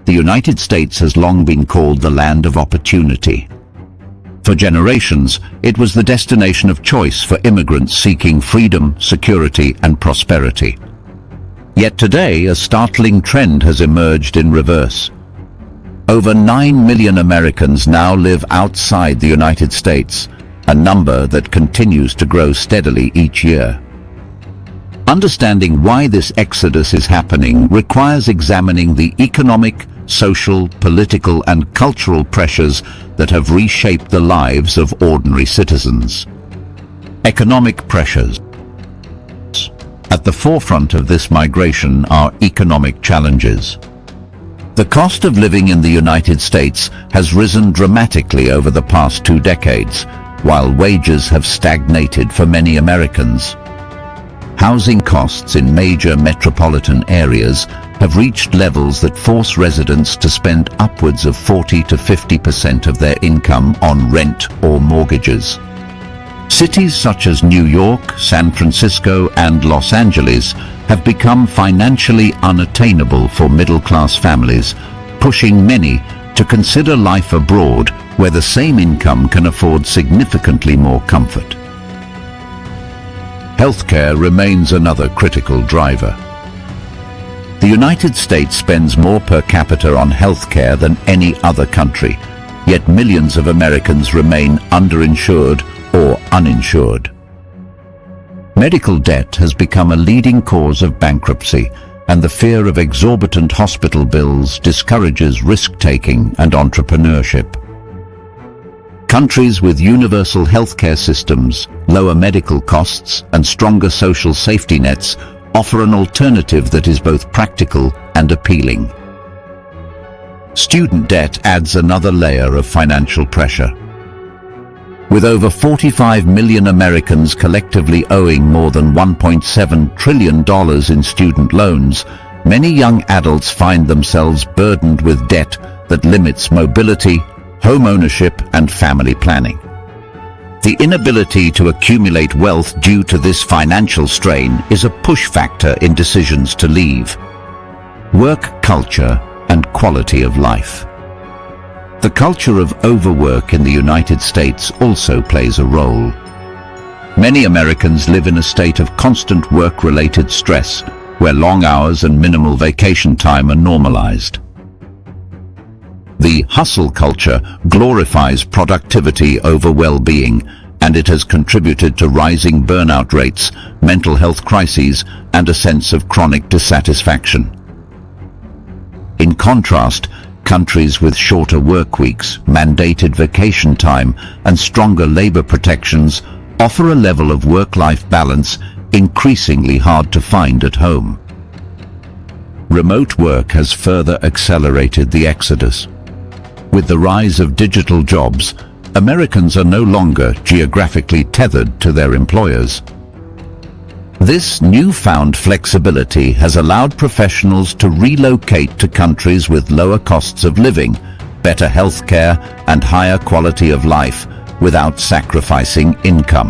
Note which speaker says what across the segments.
Speaker 1: the United States has long been called the land of opportunity. For generations, it was the destination of choice for immigrants seeking freedom, security, and prosperity. Yet today, a startling trend has emerged in reverse. Over 9 million Americans now live outside the United States, a number that continues to grow steadily each year. Understanding why this exodus is happening requires examining the economic, social, political, and cultural pressures that have reshaped the lives of ordinary citizens. Economic pressures. At the forefront of this migration are economic challenges. The cost of living in the United States has risen dramatically over the past 2 decades, while wages have stagnated for many Americans. Housing costs in major metropolitan areas have reached levels that force residents to spend upwards of 40 to 50% of their income on rent or mortgages. Cities such as New York, San Francisco, and Los Angeles have become financially unattainable for middle-class families, pushing many to consider life abroad where the same income can afford significantly more comfort. Healthcare remains another critical driver. The United States spends more per capita on healthcare than any other country, yet millions of Americans remain underinsured or uninsured. Medical debt has become a leading cause of bankruptcy, and the fear of exorbitant hospital bills discourages risk-taking and entrepreneurship. Countries with universal healthcare systems, lower medical costs, and stronger social safety nets offer an alternative that is both practical and appealing. Student debt adds another layer of financial pressure. With over 45 million Americans collectively owing more than $1.7 trillion in student loans, many young adults find themselves burdened with debt that limits mobility, home ownership, and family planning. The inability to accumulate wealth due to this financial strain is a push factor in decisions to leave. Work culture and quality of life. The culture of overwork in the United States also plays a role. Many Americans live in a state of constant work-related stress, where long hours and minimal vacation time are normalized. The hustle culture glorifies productivity over well-being, and it has contributed to rising burnout rates, mental health crises, and a sense of chronic dissatisfaction. In contrast, countries with shorter work weeks, mandated vacation time, and stronger labor protections offer a level of work-life balance increasingly hard to find at home. Remote work has further accelerated the exodus. With the rise of digital jobs, Americans are no longer geographically tethered to their employers. This newfound flexibility has allowed professionals to relocate to countries with lower costs of living, better health care, and higher quality of life without sacrificing income.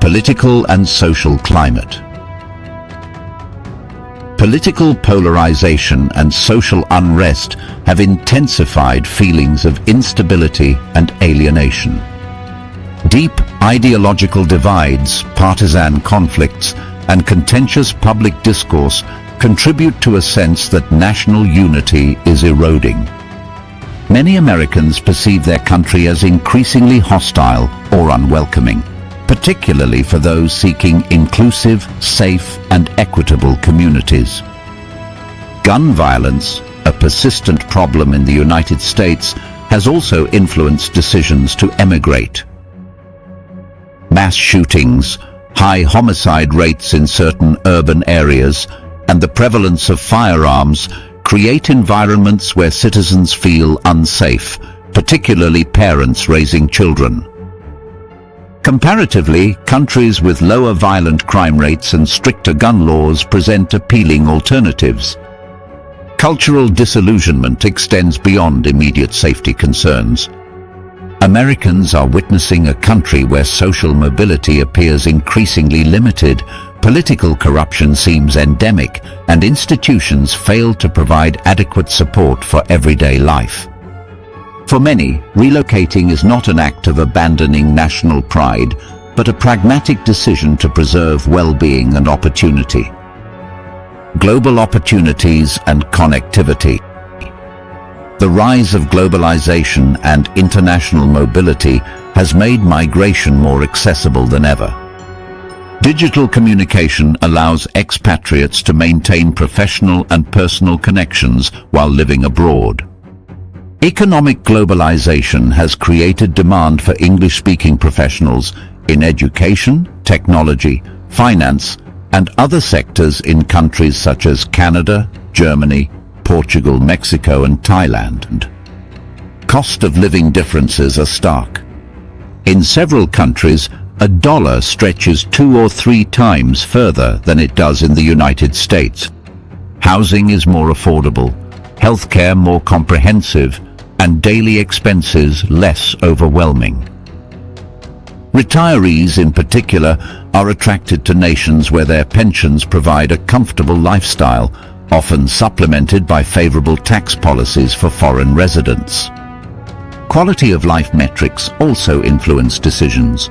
Speaker 1: Political and social climate. Political polarization and social unrest have intensified feelings of instability and alienation. Deep ideological divides, partisan conflicts, and contentious public discourse contribute to a sense that national unity is eroding. Many Americans perceive their country as increasingly hostile or unwelcoming, particularly for those seeking inclusive, safe, and equitable communities. Gun violence, a persistent problem in the United States, has also influenced decisions to emigrate. Mass shootings, high homicide rates in certain urban areas, and the prevalence of firearms create environments where citizens feel unsafe, particularly parents raising children. Comparatively, countries with lower violent crime rates and stricter gun laws present appealing alternatives. Cultural disillusionment extends beyond immediate safety concerns. Americans are witnessing a country where social mobility appears increasingly limited, Political corruption seems endemic, and institutions fail to provide adequate support for everyday life. For many, relocating is not an act of abandoning national pride, but a pragmatic decision to preserve well-being and opportunity. Global opportunities and connectivity. The rise of globalization and international mobility has made migration more accessible than ever. Digital communication allows expatriates to maintain professional and personal connections while living abroad. Economic globalization has created demand for English-speaking professionals in education, technology, finance, and other sectors in countries such as Canada, Germany, Portugal, Mexico, and Thailand. Cost of living differences are stark. In several countries, a dollar stretches 2 or 3 times further than it does in the United States. Housing is more affordable, healthcare more comprehensive, and daily expenses less overwhelming. Retirees in particular are attracted to nations where their pensions provide a comfortable lifestyle, often supplemented by favorable tax policies for foreign residents. Quality of life metrics also influence decisions.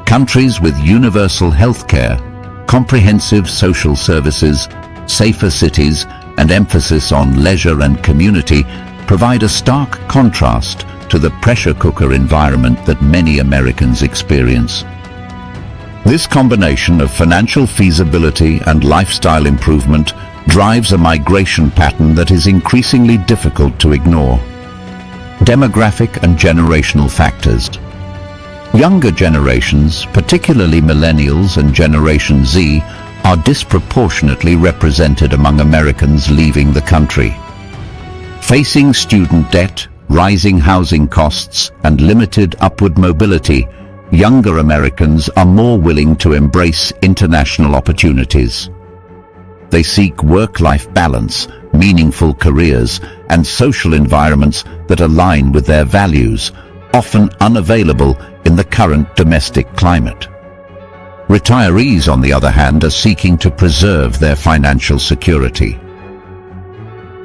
Speaker 1: Countries with universal healthcare, comprehensive social services, safer cities, and emphasis on leisure and community provide a stark contrast to the pressure cooker environment that many Americans experience. This combination of financial feasibility and lifestyle improvement drives a migration pattern that is increasingly difficult to ignore. Demographic and generational factors. Younger generations, particularly millennials and Generation Z, are disproportionately represented among Americans leaving the country. Facing student debt, rising housing costs, and limited upward mobility, younger Americans are more willing to embrace international opportunities. They seek work-life balance, meaningful careers, and social environments that align with their values, often unavailable in the current domestic climate. Retirees, on the other hand, are seeking to preserve their financial security.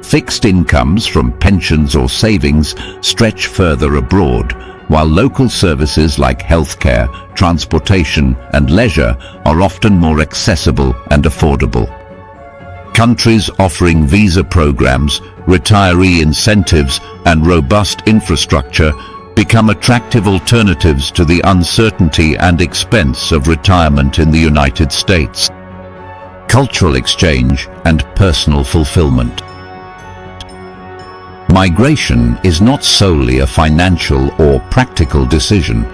Speaker 1: Fixed incomes from pensions or savings stretch further abroad, while local services like healthcare, transportation, and leisure are often more accessible and affordable. Countries offering visa programs, retiree incentives, and robust infrastructure become attractive alternatives to the uncertainty and expense of retirement in the United States. Cultural exchange and personal fulfillment. Migration is not solely a financial or practical decision.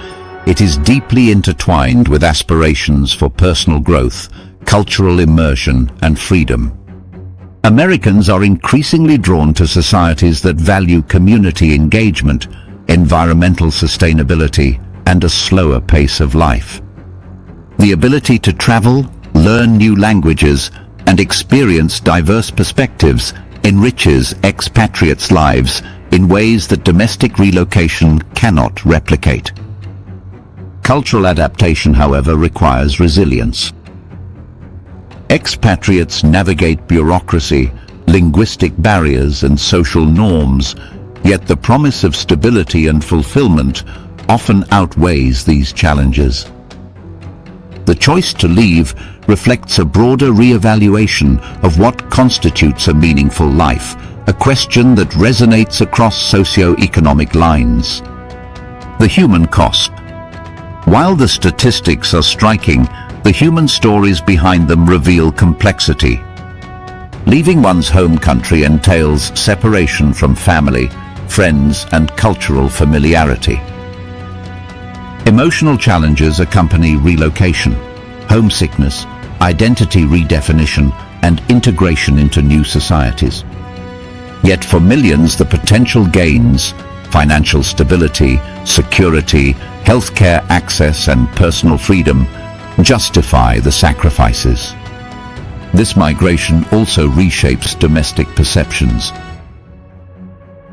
Speaker 1: It is deeply intertwined with aspirations for personal growth, cultural immersion, and freedom. Americans are increasingly drawn to societies that value community engagement, environmental sustainability, and a slower pace of life. The ability to travel, learn new languages, and experience diverse perspectives enriches expatriates' lives in ways that domestic relocation cannot replicate. Cultural adaptation, however, requires resilience. Expatriates navigate bureaucracy, linguistic barriers, and social norms, yet the promise of stability and fulfillment often outweighs these challenges. The choice to leave reflects a broader re-evaluation of what constitutes a meaningful life, a question that resonates across socio-economic lines. The human cost. While the statistics are striking, the human stories behind them reveal complexity. Leaving one's home country entails separation from family, friends, and cultural familiarity. Emotional challenges accompany relocation: homesickness, identity redefinition, and integration into new societies. Yet for millions, the potential gains, financial stability, security, healthcare access, and personal freedom justify the sacrifices. This migration also reshapes domestic perceptions.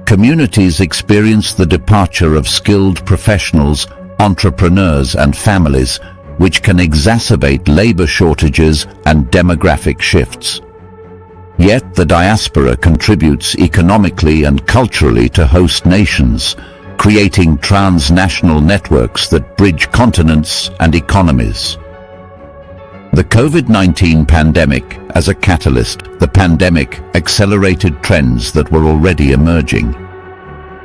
Speaker 1: Communities experience the departure of skilled professionals, entrepreneurs, and families, which can exacerbate labor shortages and demographic shifts. Yet the diaspora contributes economically and culturally to host nations, creating transnational networks that bridge continents and economies. The COVID-19 pandemic, as a catalyst, the pandemic accelerated trends that were already emerging.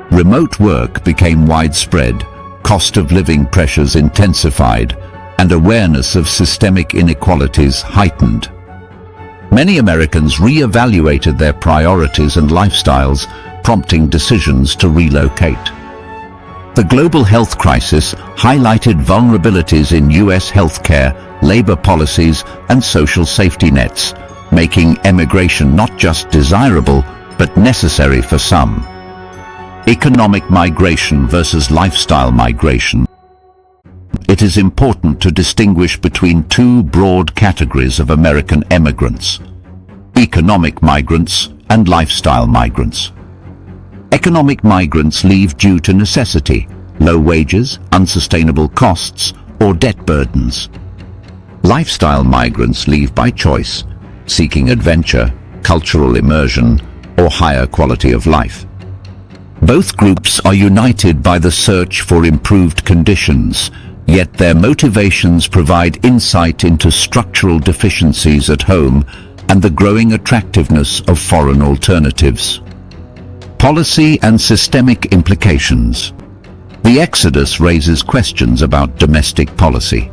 Speaker 1: Remote work became widespread, cost of living pressures intensified, and awareness of systemic inequalities heightened. Many Americans re-evaluated their priorities and lifestyles, prompting decisions to relocate. The global health crisis highlighted vulnerabilities in U.S. healthcare, labor policies, and social safety nets, making emigration not just desirable, but necessary for some. Economic migration versus lifestyle migration. It is important to distinguish between two broad categories of American emigrants: economic migrants and lifestyle migrants. Economic migrants leave due to necessity, low wages, unsustainable costs, or debt burdens. Lifestyle migrants leave by choice, seeking adventure, cultural immersion, or higher quality of life. Both groups are united by the search for improved conditions, yet their motivations provide insight into structural deficiencies at home and the growing attractiveness of foreign alternatives. Policy and systemic implications. The exodus raises questions about domestic policy.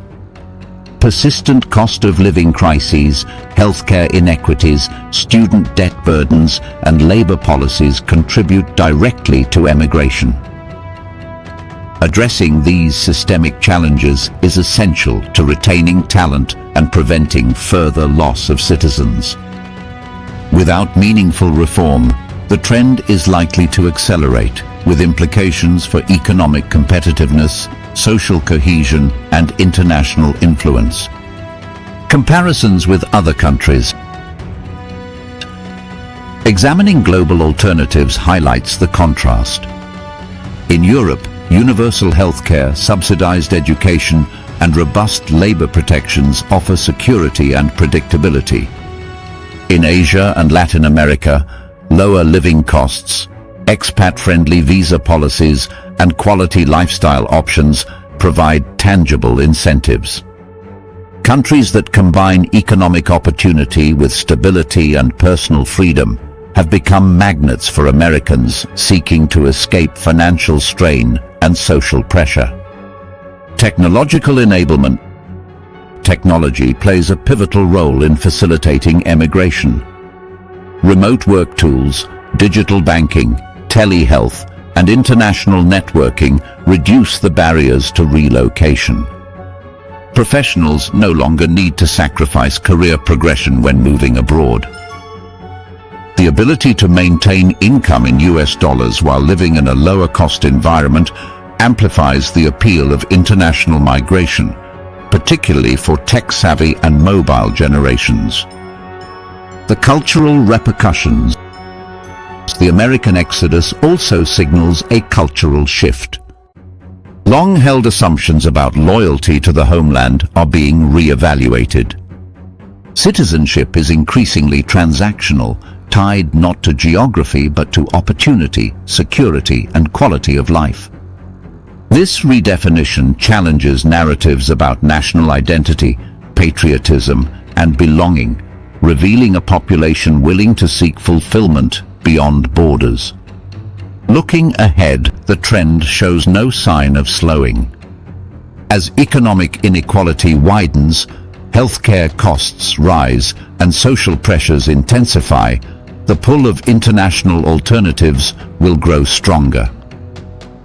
Speaker 1: Persistent cost of living crises, healthcare inequities, student debt burdens, and labor policies contribute directly to emigration. Addressing these systemic challenges is essential to retaining talent and preventing further loss of citizens. Without meaningful reform, the trend is likely to accelerate, with implications for economic competitiveness, social cohesion, and international influence. Comparisons with other countries. Examining global alternatives highlights the contrast. In Europe, universal healthcare, subsidized education, and robust labor protections offer security and predictability. In Asia and Latin America, lower living costs, expat-friendly visa policies, and quality lifestyle options provide tangible incentives. Countries that combine economic opportunity with stability and personal freedom have become magnets for Americans seeking to escape financial strain and social pressure. Technological enablement. Technology plays a pivotal role in facilitating emigration. Remote work tools, digital banking, telehealth, and international networking reduce the barriers to relocation. Professionals no longer need to sacrifice career progression when moving abroad. The ability to maintain income in US dollars while living in a lower-cost environment amplifies the appeal of international migration, particularly for tech-savvy and mobile generations. The cultural repercussions. The American exodus also signals a cultural shift. Long-held assumptions about loyalty to the homeland are being re-evaluated. Citizenship is increasingly transactional, tied not to geography but to opportunity, security, and quality of life. This redefinition challenges narratives about national identity, patriotism, and belonging, revealing a population willing to seek fulfillment beyond borders. Looking ahead, the trend shows no sign of slowing. As economic inequality widens, healthcare costs rise, and social pressures intensify, the pull of international alternatives will grow stronger.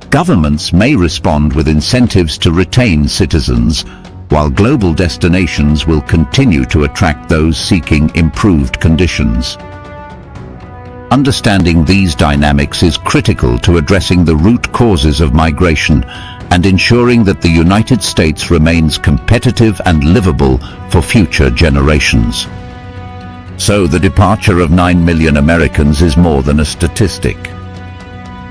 Speaker 1: Governments may respond with incentives to retain citizens, while global destinations will continue to attract those seeking improved conditions. Understanding these dynamics is critical to addressing the root causes of migration and ensuring that the United States remains competitive and livable for future generations. So the departure of 9 million Americans is more than a statistic.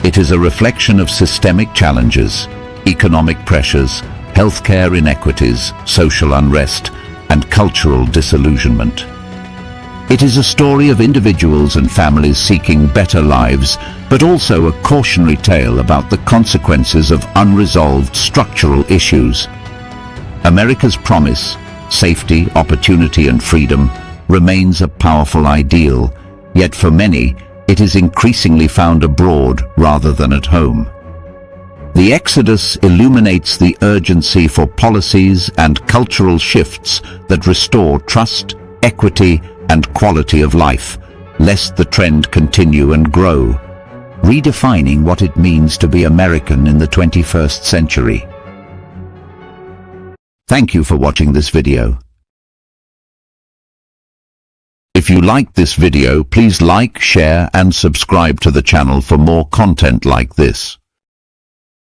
Speaker 1: It is a reflection of systemic challenges, economic pressures, healthcare inequities, social unrest, and cultural disillusionment. It is a story of individuals and families seeking better lives, but also a cautionary tale about the consequences of unresolved structural issues. America's promise, safety, opportunity, and freedom, remains a powerful ideal, yet for many, it is increasingly found abroad rather than at home. The Exodus illuminates the urgency for policies and cultural shifts that restore trust, equity, and quality of life, lest the trend continue and grow, redefining what it means to be American in the 21st century. Thank you for watching this video. If you liked this video, please like, share, and subscribe to the channel for more content like this.